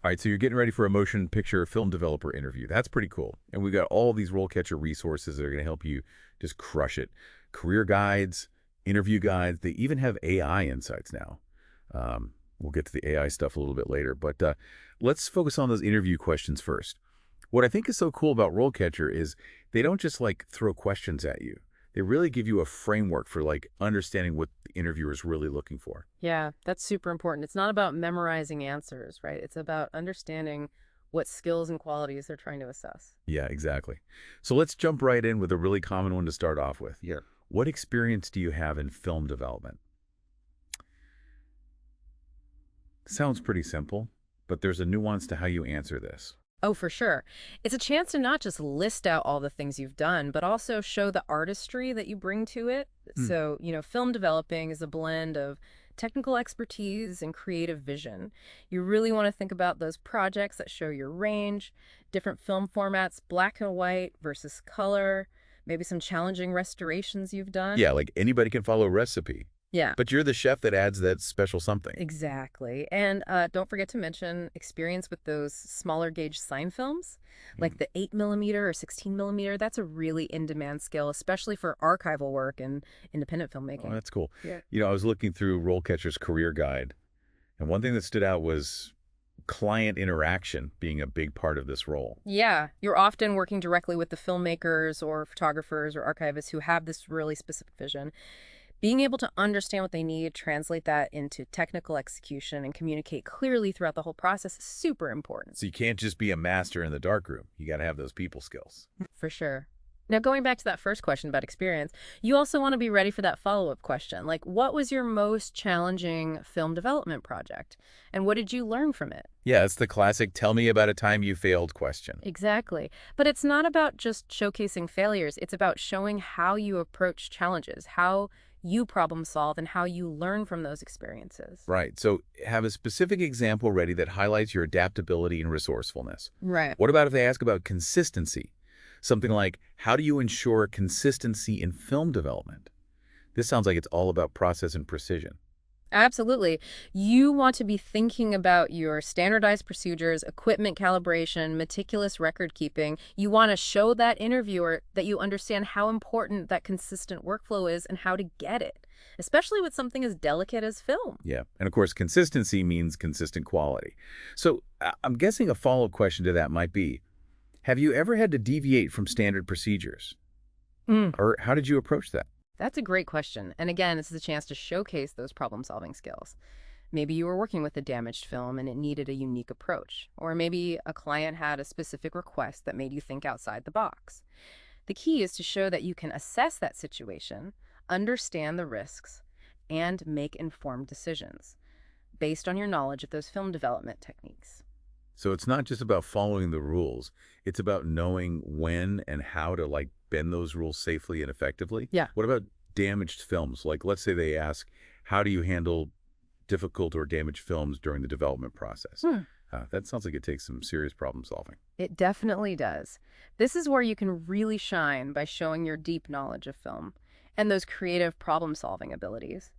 All right, so you're getting ready for a motion picture film developer interview. That's pretty cool. And we've got all these RoleCatcher resources that are going to help you just crush it. Career guides, interview guides. They even have AI insights now. We'll get to the AI stuff a little bit later, but let's focus on those interview questions first. What I think is so cool about RoleCatcher is they don't just like throw questions at you. They really give you a framework for like understanding what the interviewer is really looking for. Yeah, that's super important. It's not about memorizing answers, right? It's about understanding what skills and qualities they're trying to assess. Yeah, exactly. So let's jump right in with a really common one to start off with. Yeah. What experience do you have in film development? Sounds pretty simple, but there's a nuance to how you answer this. Oh, for sure. It's a chance to not just list out all the things you've done, but also show the artistry that you bring to it. Hmm. So, film developing is a blend of technical expertise and creative vision. You really want to think about those projects that show your range, different film formats, black and white versus color, maybe some challenging restorations you've done. Yeah, like anybody can follow a recipe, Yeah. but you're the chef that adds that special something. Exactly. And don't forget to mention experience with those smaller gauge sign films, Hmm. like the 8 millimeter or 16 millimeter. That's a really in-demand skill, especially for archival work and independent Oh, filmmaking. that's cool. Yeah. I was looking through RoleCatcher's career guide, and one thing that stood out was client interaction being a big part of this role. Yeah, you're often working directly with the filmmakers or photographers or archivists who have this really specific vision. Being able to understand what they need, translate that into technical execution, and communicate clearly throughout the whole process is super important. So you can't just be a master in the darkroom. You got to have those people skills. For sure. Now, going back to that first question about experience, you also want to be ready for that follow-up question. Like, what was your most challenging film development project? And what did you learn from it? Yeah, it's the classic tell me about a time you failed question. Exactly. But it's not about just showcasing failures. It's about showing how you approach challenges, how you problem solve, and how you learn from those experiences. Right. So have a specific example ready that highlights your adaptability and resourcefulness. Right. What about if they ask about consistency? Something like, how do you ensure consistency in film development? This sounds like it's all about process and precision. Absolutely. You want to be thinking about your standardized procedures, equipment calibration, meticulous record keeping. You want to show that interviewer that you understand how important that consistent workflow is and how to get it, especially with something as delicate as film. Yeah. And of course, consistency means consistent quality. So I'm guessing a follow-up question to that might be, have you ever had to deviate from standard procedures? Or how did you approach that? That's a great question. And again, this is a chance to showcase those problem-solving skills. Maybe you were working with a damaged film and it needed a unique approach. Or maybe a client had a specific request that made you think outside the box. The key is to show that you can assess that situation, understand the risks, and make informed decisions based on your knowledge of those film development techniques. So it's not just about following the rules. It's about knowing when and how to like bend those rules safely and effectively. Yeah. What about damaged films? Like let's say they ask, how do you handle difficult or damaged films during the development process? That sounds like it takes some serious problem solving. It definitely does. This is where you can really shine by showing your deep knowledge of film and those creative problem-solving abilities.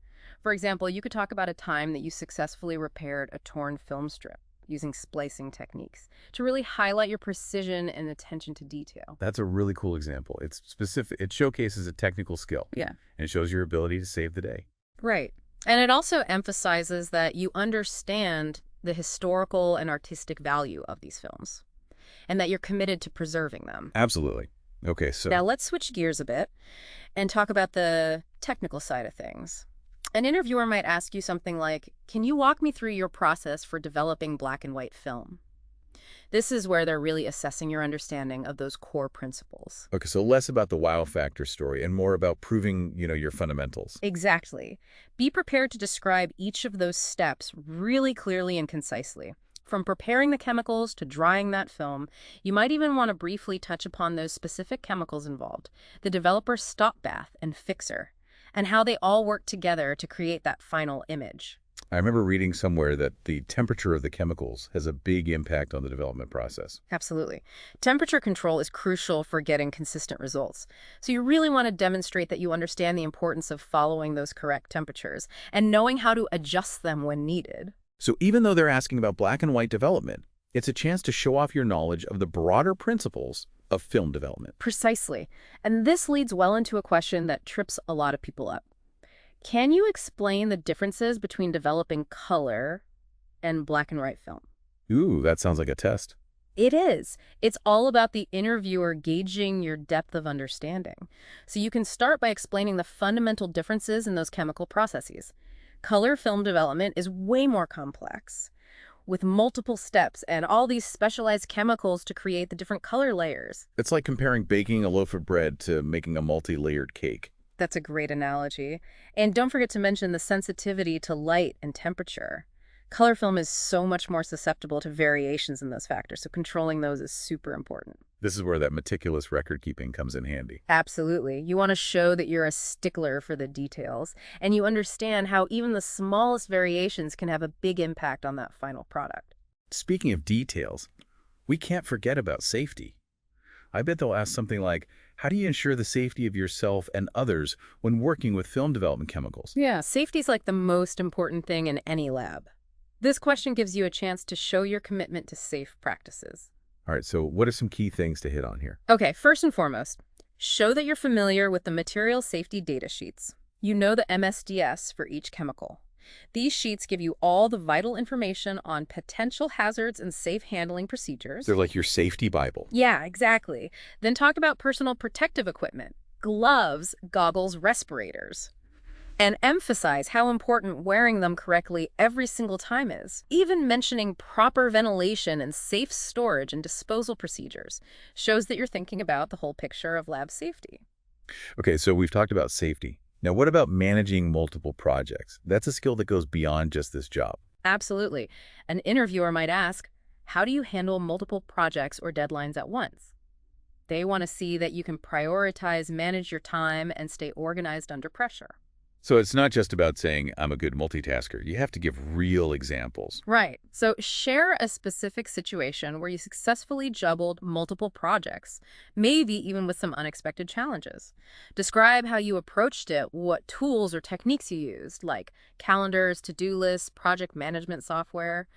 For example, you could talk about a time that you successfully repaired a torn film strip using splicing techniques to really highlight your precision and attention to detail. That's a really cool example. It's specific. It showcases a technical skill. Yeah. And it shows your ability to save the day. Right. And it also emphasizes that you understand the historical and artistic value of these films and that you're committed to preserving them. Absolutely. Okay, so Now let's switch gears a bit and talk about the technical side of things. An interviewer might ask you something like, can you walk me through your process for developing black and white film? This is where they're really assessing your understanding of those core principles. okay, so less about the wow factor story and more about proving, your fundamentals. Exactly. Be prepared to describe each of those steps really clearly and concisely. From preparing the chemicals to drying that film, you might even want to briefly touch upon those specific chemicals involved, the developer's stop bath and fixer, and how they all work together to create that final image. I remember reading somewhere that the temperature of the chemicals has a big impact on the development process. Absolutely. Temperature control is crucial for getting consistent results. So you really want to demonstrate that you understand the importance of following those correct temperatures and knowing how to adjust them when needed. So even though they're asking about black and white development, It's a chance to show off your knowledge of the broader principles of film development. Precisely. And this leads well into a question that trips a lot of people up. Can you explain the differences between developing color and black and white film? Ooh, that sounds like a test. It is. It's all about the interviewer gauging your depth of understanding. So you can start by explaining the fundamental differences in those chemical processes. Color film development is way more complex, with multiple steps and all these specialized chemicals to create the different color layers. It's like comparing baking a loaf of bread to making a multi-layered cake. That's a great analogy. And don't forget to mention the sensitivity to light and temperature. Color film is so much more susceptible to variations in those factors, so controlling those is super important. This is where that meticulous record keeping comes in handy. Absolutely. You want to show that you're a stickler for the details, and you understand how even the smallest variations can have a big impact on that final product. Speaking of details, we can't forget about safety. I bet they'll ask something like, how do you ensure the safety of yourself and others when working with film development chemicals? Yeah, safety's like the most important thing in any lab. This question gives you a chance to show your commitment to safe practices. All right, so what are some key things to hit on here? Okay, first and foremost, show that you're familiar with the material safety data sheets. You know the MSDS for each chemical. These sheets give you all the vital information on potential hazards and safe handling procedures. They're like your safety Bible. Yeah, exactly. Then talk about personal protective equipment, gloves, goggles, respirators. And emphasize how important wearing them correctly every single time is. Even mentioning proper ventilation and safe storage and disposal procedures shows that you're thinking about the whole picture of lab safety. Okay, so we've talked about safety. Now, what about managing multiple projects? That's a skill that goes beyond just this job. Absolutely. An interviewer might ask, how do you handle multiple projects or deadlines at once? They want to see that you can prioritize, manage your time, and stay organized under pressure. So it's not just about saying, I'm a good multitasker. You have to give real examples. Right. So share a specific situation where you successfully juggled multiple projects, maybe even with some unexpected challenges. Describe how you approached it, what tools or techniques you used, like calendars, to-do lists, project management software,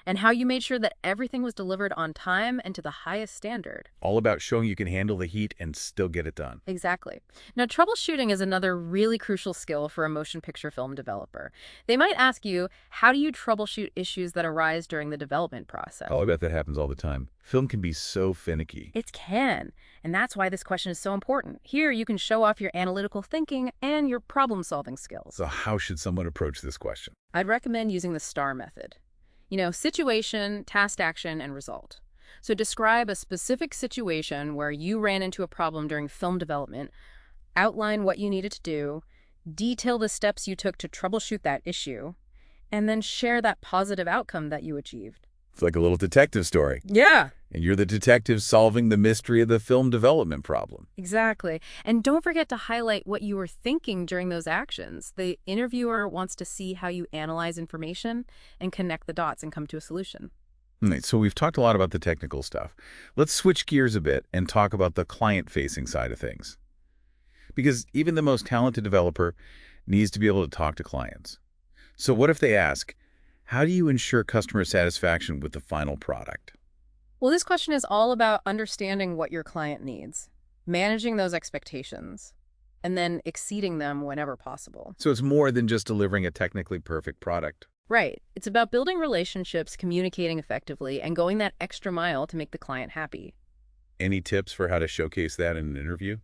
and how you made sure that everything was delivered on time and to the highest standard. All about showing you can handle the heat and still get it done. Exactly. Now, troubleshooting is another really crucial skill for a motion picture film developer. They might ask you, how do you troubleshoot issues that arise during the development process? Oh, I bet that happens all the time. Film can be so finicky. It can, and that's why this question is so important. Here, you can show off your analytical thinking and your problem-solving skills. So how should someone approach this question? I'd recommend using the STAR method. You know, situation, task, action, and result. So describe a specific situation where you ran into a problem during film development, outline what you needed to do, detail the steps you took to troubleshoot that issue, and then share that positive outcome that you achieved. It's like a little detective story. Yeah. And you're the detective solving the mystery of the film development problem. Exactly. And don't forget to highlight what you were thinking during those actions. The interviewer wants to see how you analyze information and connect the dots and come to a solution. All right, so we've talked a lot about the technical stuff. Let's switch gears a bit and talk about the client-facing side of things. Because even the most talented developer needs to be able to talk to clients. So what if they ask, how do you ensure customer satisfaction with the final product? Well, this question is all about understanding what your client needs, managing those expectations, and then exceeding them whenever possible. So it's more than just delivering a technically perfect product. Right. It's about building relationships, communicating effectively, and going that extra mile to make the client happy. Any tips for how to showcase that in an interview?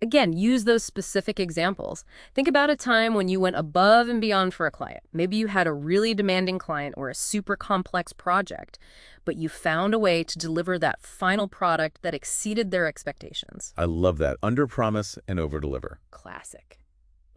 Again, use those specific examples. Think about a time when you went above and beyond for a client. Maybe you had a really demanding client or a super complex project, but you found a way to deliver that final product that exceeded their expectations. I love that. Under-promise and over-deliver. Classic.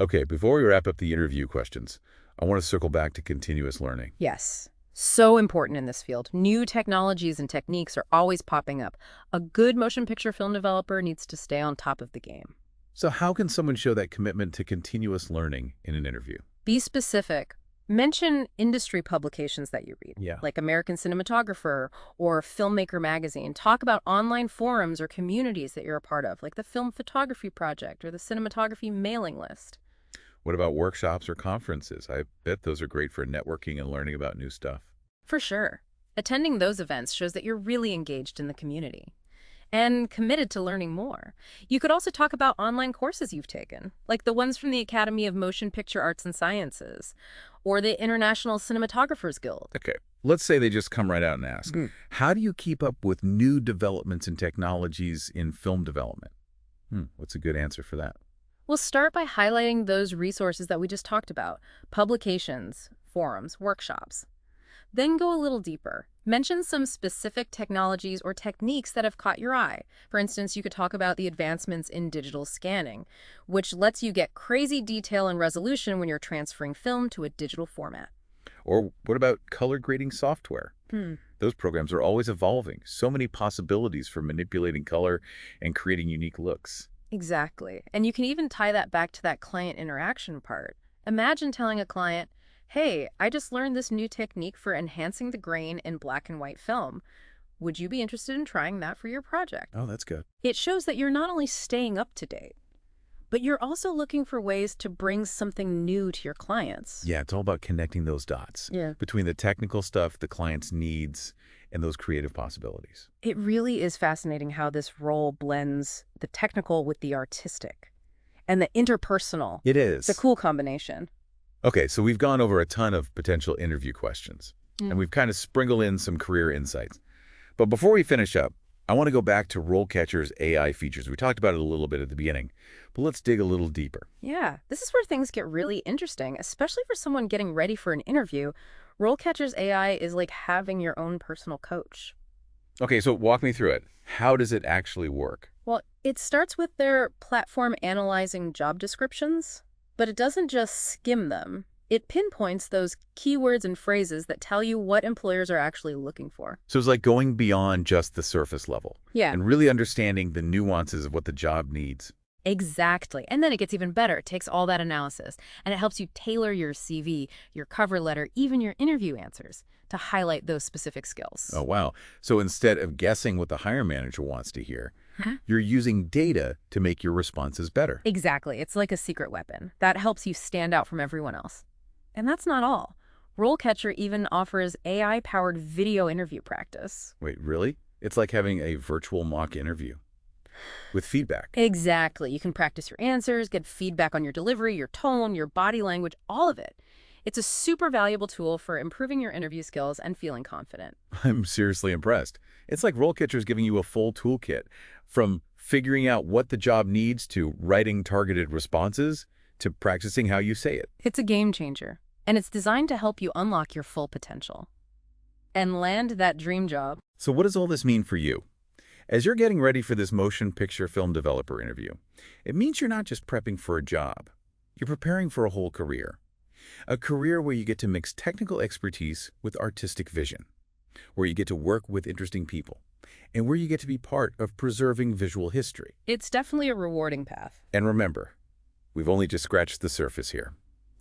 Okay, before we wrap up the interview questions, I want to circle back to continuous learning. Yes. So important in this field. New technologies and techniques are always popping up. A good motion picture film developer needs to stay on top of the game. So how can someone show that commitment to continuous learning in an interview? Be specific. Mention industry publications that you read, like American Cinematographer or Filmmaker Magazine. Talk about online forums or communities that you're a part of, like the Film Photography Project or the Cinematography mailing list. What about workshops or conferences? I bet those are great for networking and learning about new stuff. For sure. Attending those events shows that you're really engaged in the community and committed to learning more. You could also talk about online courses you've taken, like the ones from the Academy of Motion Picture Arts and Sciences or the International Cinematographers Guild. Okay, let's say they just come right out and ask, how do you keep up with new developments and technologies in film development? What's a good answer for that? We'll start by highlighting those resources that we just talked about, publications, forums, workshops. Then go a little deeper. Mention some specific technologies or techniques that have caught your eye. For instance, you could talk about the advancements in digital scanning, which lets you get crazy detail and resolution when you're transferring film to a digital format. Or what about color grading software? Those programs are always evolving. So many possibilities for manipulating color and creating unique looks. Exactly. And you can even tie that back to that client interaction part. Imagine telling a client, hey, I just learned this new technique for enhancing the grain in black and white film. Would you be interested in trying that for your project? Oh, that's good. It shows that you're not only staying up to date, but you're also looking for ways to bring something new to your clients. Yeah, it's all about connecting those dots between the technical stuff, the client's needs, and those creative possibilities. It really is fascinating how this role blends the technical with the artistic and the interpersonal. It is. It's a cool combination. Okay, so we've gone over a ton of potential interview questions, and we've kind of sprinkled in some career insights. But before we finish up, I want to go back to RoleCatcher's AI features. We talked about it a little bit at the beginning, but let's dig a little deeper. Yeah, this is where things get really interesting, especially for someone getting ready for an interview. RoleCatcher's AI is like having your own personal coach. Okay, so walk me through it. How does it actually work? Well, it starts with their platform analyzing job descriptions, but it doesn't just skim them. It pinpoints those keywords and phrases that tell you what employers are actually looking for. So it's like going beyond just the surface level. Yeah. And really understanding the nuances of what the job needs. Exactly. And then it gets even better. It takes all that analysis, and it helps you tailor your CV, your cover letter, even your interview answers to highlight those specific skills. Oh, wow. So instead of guessing what the hiring manager wants to hear, you're using data to make your responses better. Exactly. It's like a secret weapon that helps you stand out from everyone else. And that's not all. RoleCatcher even offers AI-powered video interview practice. Wait, really? It's like having a virtual mock interview with feedback. Exactly. You can practice your answers, get feedback on your delivery, your tone, your body language, all of it. It's a super valuable tool for improving your interview skills and feeling confident. I'm seriously impressed. It's like RoleCatcher is giving you a full toolkit, from figuring out what the job needs to writing targeted responses to practicing how you say it. It's a game changer, and it's designed to help you unlock your full potential and land that dream job. So what does all this mean for you? As you're getting ready for this motion picture film developer interview, it means you're not just prepping for a job. You're preparing for a whole career. A career where you get to mix technical expertise with artistic vision, where you get to work with interesting people, and where you get to be part of preserving visual history. It's definitely a rewarding path. And remember, we've only just scratched the surface here.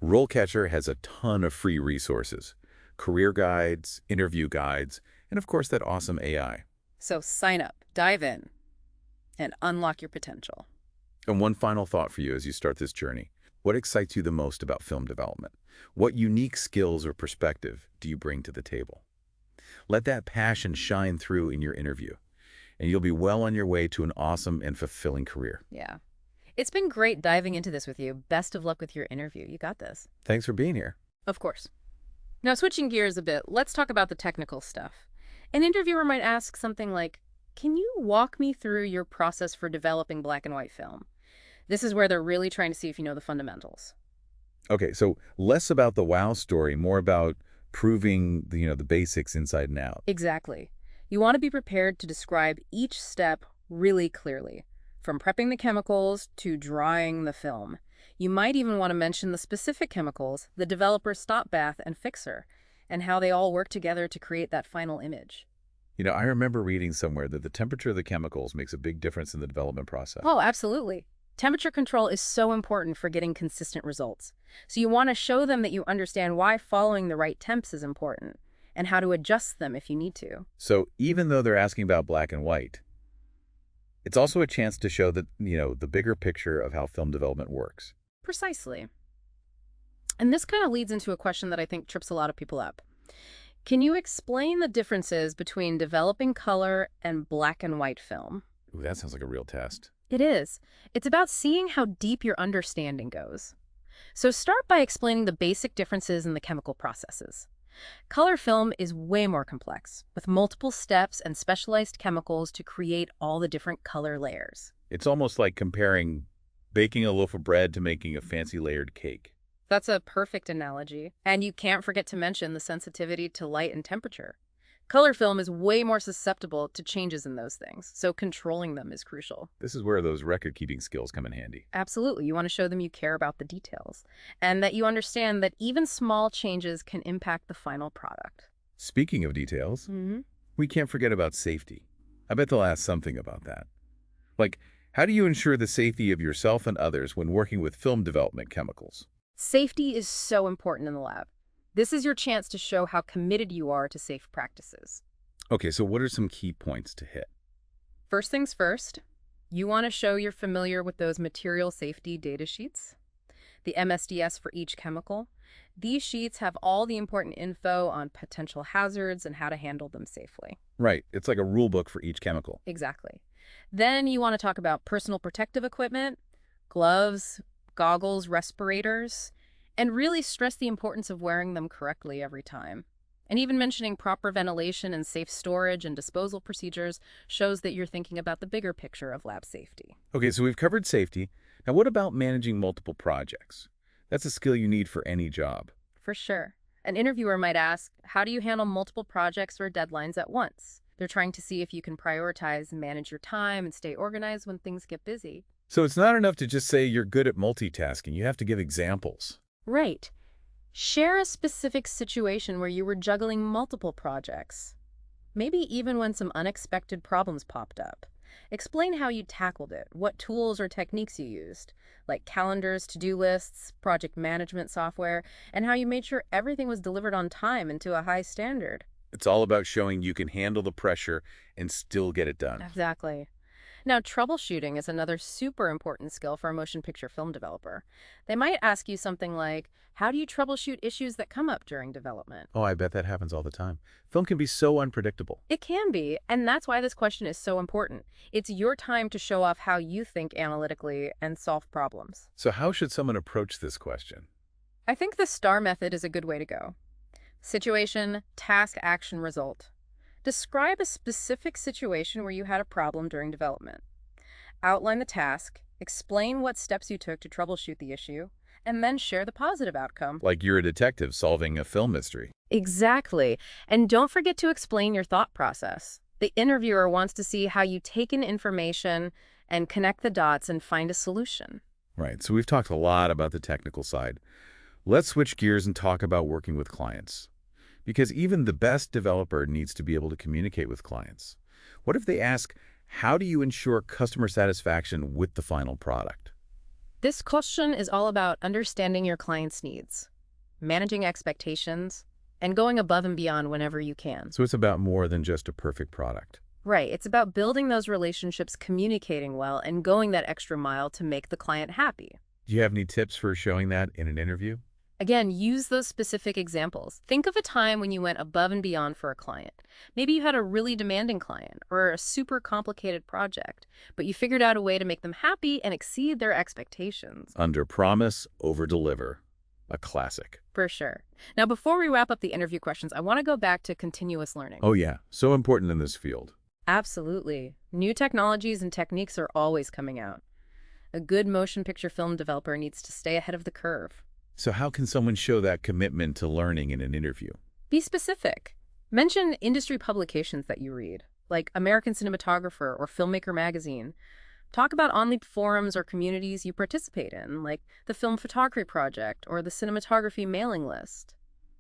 RoleCatcher has a ton of free resources, career guides, interview guides, and of course that awesome AI. So sign up, dive in, and unlock your potential. And one final thought for you as you start this journey. What excites you the most about film development? What unique skills or perspective do you bring to the table? Let that passion shine through in your interview, and you'll be well on your way to an awesome and fulfilling career. Yeah. It's been great diving into this with you. Best of luck with your interview. You got this. Thanks for being here. Of course. Now, switching gears a bit, let's talk about the technical stuff. An interviewer might ask something like, can you walk me through your process for developing black and white film? This is where they're really trying to see if you know the fundamentals. Okay, so less about the wow story, more about proving the basics inside and out. Exactly. You want to be prepared to describe each step really clearly, from prepping the chemicals to drying the film. You might even want to mention the specific chemicals, the developer's stop bath and fixer, and how they all work together to create that final image. I remember reading somewhere that the temperature of the chemicals makes a big difference in the development process. Oh, absolutely. Temperature control is so important for getting consistent results. So you want to show them that you understand why following the right temps is important and how to adjust them if you need to. So even though they're asking about black and white, it's also a chance to show that, the bigger picture of how film development works. Precisely. And this kind of leads into a question that I think trips a lot of people up. Can you explain the differences between developing color and black and white film? Ooh, that sounds like a real test. It is. It's about seeing how deep your understanding goes. So start by explaining the basic differences in the chemical processes. Color film is way more complex, with multiple steps and specialized chemicals to create all the different color layers. It's almost like comparing baking a loaf of bread to making a fancy layered cake. That's a perfect analogy. And you can't forget to mention the sensitivity to light and temperature. Color film is way more susceptible to changes in those things, so controlling them is crucial. This is where those record-keeping skills come in handy. Absolutely. You want to show them you care about the details and that you understand that even small changes can impact the final product. Speaking of details, we can't forget about safety. I bet they'll ask something about that. Like, how do you ensure the safety of yourself and others when working with film development chemicals? Safety is so important in the lab. This is your chance to show how committed you are to safe practices. Okay, so what are some key points to hit? First things first, you want to show you're familiar with those material safety data sheets, the MSDS for each chemical. These sheets have all the important info on potential hazards and how to handle them safely. Right, it's like a rule book for each chemical. Exactly. Then you want to talk about personal protective equipment, gloves, goggles, respirators, and really stress the importance of wearing them correctly every time. And even mentioning proper ventilation and safe storage and disposal procedures shows that you're thinking about the bigger picture of lab safety. Okay, so we've covered safety. Now what about managing multiple projects? That's a skill you need for any job. For sure. An interviewer might ask, how do you handle multiple projects or deadlines at once? They're trying to see if you can prioritize and manage your time and stay organized when things get busy. So it's not enough to just say you're good at multitasking. You have to give examples. Right. Share a specific situation where you were juggling multiple projects. Maybe even when some unexpected problems popped up. Explain how you tackled it, what tools or techniques you used, like calendars, to-do lists, project management software, and how you made sure everything was delivered on time and to a high standard. It's all about showing you can handle the pressure and still get it done. Exactly. Now, troubleshooting is another super important skill for a motion picture film developer. They might ask you something like, how do you troubleshoot issues that come up during development? Oh, I bet that happens all the time. Film can be so unpredictable. It can be, and that's why this question is so important. It's your time to show off how you think analytically and solve problems. So how should someone approach this question? I think the STAR method is a good way to go. Situation, task, action, result. Describe a specific situation where you had a problem during development. Outline the task, explain what steps you took to troubleshoot the issue, and then share the positive outcome. Like you're a detective solving a film mystery. Exactly. And don't forget to explain your thought process. The interviewer wants to see how you take in information and connect the dots and find a solution. Right, so we've talked a lot about the technical side. Let's switch gears and talk about working with clients. Because even the best developer needs to be able to communicate with clients. What if they ask, how do you ensure customer satisfaction with the final product? This question is all about understanding your client's needs, managing expectations, and going above and beyond whenever you can. So it's about more than just a perfect product. Right. It's about building those relationships, communicating well, and going that extra mile to make the client happy. Do you have any tips for showing that in an interview? Again, use those specific examples. Think of a time when you went above and beyond for a client. Maybe you had a really demanding client or a super complicated project, but you figured out a way to make them happy and exceed their expectations. Under promise, over deliver. A classic. For sure. Now, before we wrap up the interview questions, I want to go back to continuous learning. Oh yeah, so important in this field. Absolutely. New technologies and techniques are always coming out. A good motion picture film developer needs to stay ahead of the curve. So how can someone show that commitment to learning in an interview? Be specific. Mention industry publications that you read, like American Cinematographer or Filmmaker Magazine. Talk about online forums or communities you participate in, like the Film Photography Project or the Cinematography mailing list.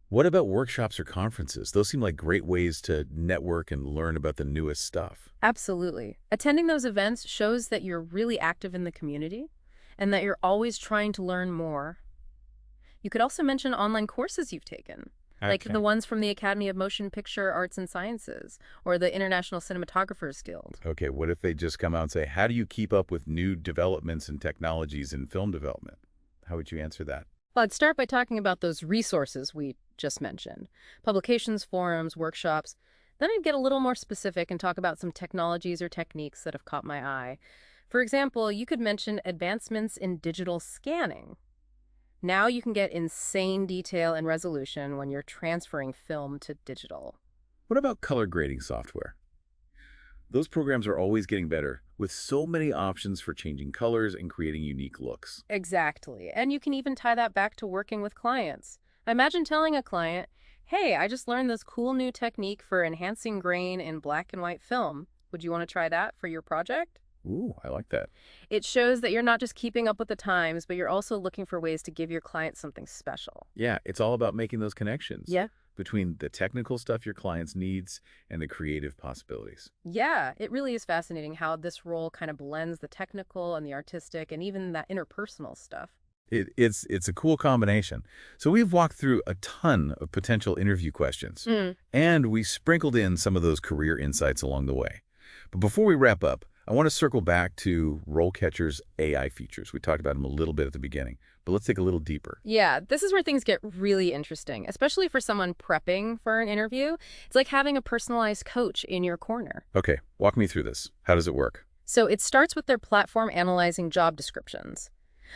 What about workshops or conferences? Those seem like great ways to network and learn about the newest stuff. Absolutely. Attending those events shows that you're really active in the community and that you're always trying to learn more. You could also mention online courses you've taken, like the ones from the Academy of Motion Picture Arts and Sciences or the International Cinematographers Guild. Okay, what if they just come out and say, how do you keep up with new developments and technologies in film development? How would you answer that? Well, I'd start by talking about those resources we just mentioned. Publications, forums, workshops. Then I'd get a little more specific and talk about some technologies or techniques that have caught my eye. For example, you could mention advancements in digital scanning. Now you can get insane detail and resolution when you're transferring film to digital. What about color grading software? Those programs are always getting better, with so many options for changing colors and creating unique looks. Exactly. And you can even tie that back to working with clients. Imagine telling a client, hey, I just learned this cool new technique for enhancing grain in black and white film. Would you want to try that for your project? Ooh, I like that. It shows that you're not just keeping up with the times, but you're also looking for ways to give your client something special. Yeah, it's all about making those connections Yeah. between the technical stuff your clients needs and the creative possibilities. Yeah, it really is fascinating how this role kind of blends the technical and the artistic and even that interpersonal stuff. It's a cool combination. So we've walked through a ton of potential interview questions, Mm. and we sprinkled in some of those career insights along the way. But before we wrap up, I want to circle back to RoleCatcher's AI features. We talked about them a little bit at the beginning, but let's dig a little deeper. Yeah, this is where things get really interesting, especially for someone prepping for an interview. It's like having a personalized coach in your corner. Okay, walk me through this. How does it work? So it starts with their platform analyzing job descriptions.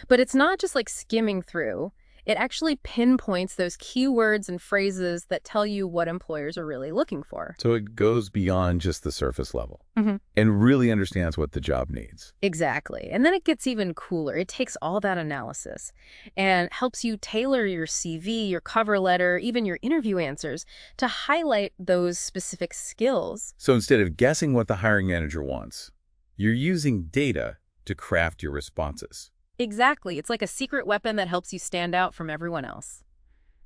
But it's not just like skimming through. It actually pinpoints those keywords and phrases that tell you what employers are really looking for. So it goes beyond just the surface level Mm-hmm. and really understands what the job needs. Exactly. And then it gets even cooler. It takes all that analysis and helps you tailor your CV, your cover letter, even your interview answers to highlight those specific skills. So instead of guessing what the hiring manager wants, you're using data to craft your responses. Exactly. It's like a secret weapon that helps you stand out from everyone else.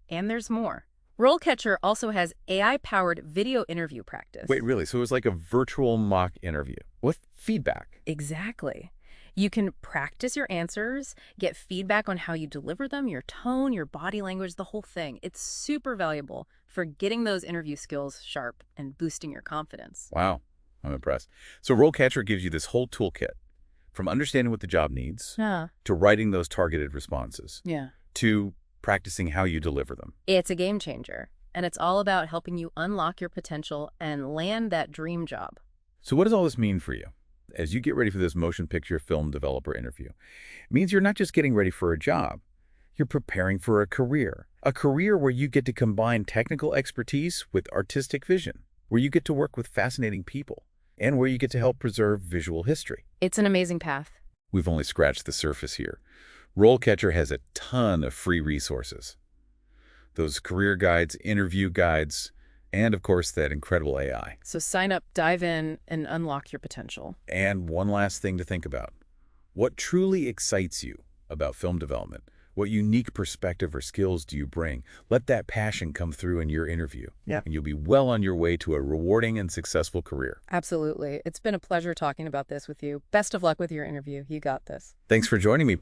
And there's more. RoleCatcher also has AI-powered video interview practice. Wait, really? So it was like a virtual mock interview with feedback. Exactly. You can practice your answers, get feedback on how you deliver them, your tone, your body language, the whole thing. It's super valuable for getting those interview skills sharp and boosting your confidence. Wow, I'm impressed. So RoleCatcher gives you this whole toolkit, from understanding what the job needs, Yeah. to writing those targeted responses, Yeah. to practicing how you deliver them. It's a game changer, and it's all about helping you unlock your potential and land that dream job. So what does all this mean for you? As you get ready for this motion picture film developer interview, it means you're not just getting ready for a job. You're preparing for a career where you get to combine technical expertise with artistic vision, where you get to work with fascinating people, and where you get to help preserve visual history. It's an amazing path. We've only scratched the surface here. RoleCatcher has a ton of free resources. Those career guides, interview guides, and of course that incredible AI. So sign up, dive in, and unlock your potential. And one last thing to think about. What truly excites you about film development? What unique perspective or skills do you bring? Let that passion come through in your interview. Yeah. And you'll be well on your way to a rewarding and successful career. Absolutely. It's been a pleasure talking about this with you. Best of luck with your interview. You got this. Thanks for joining me.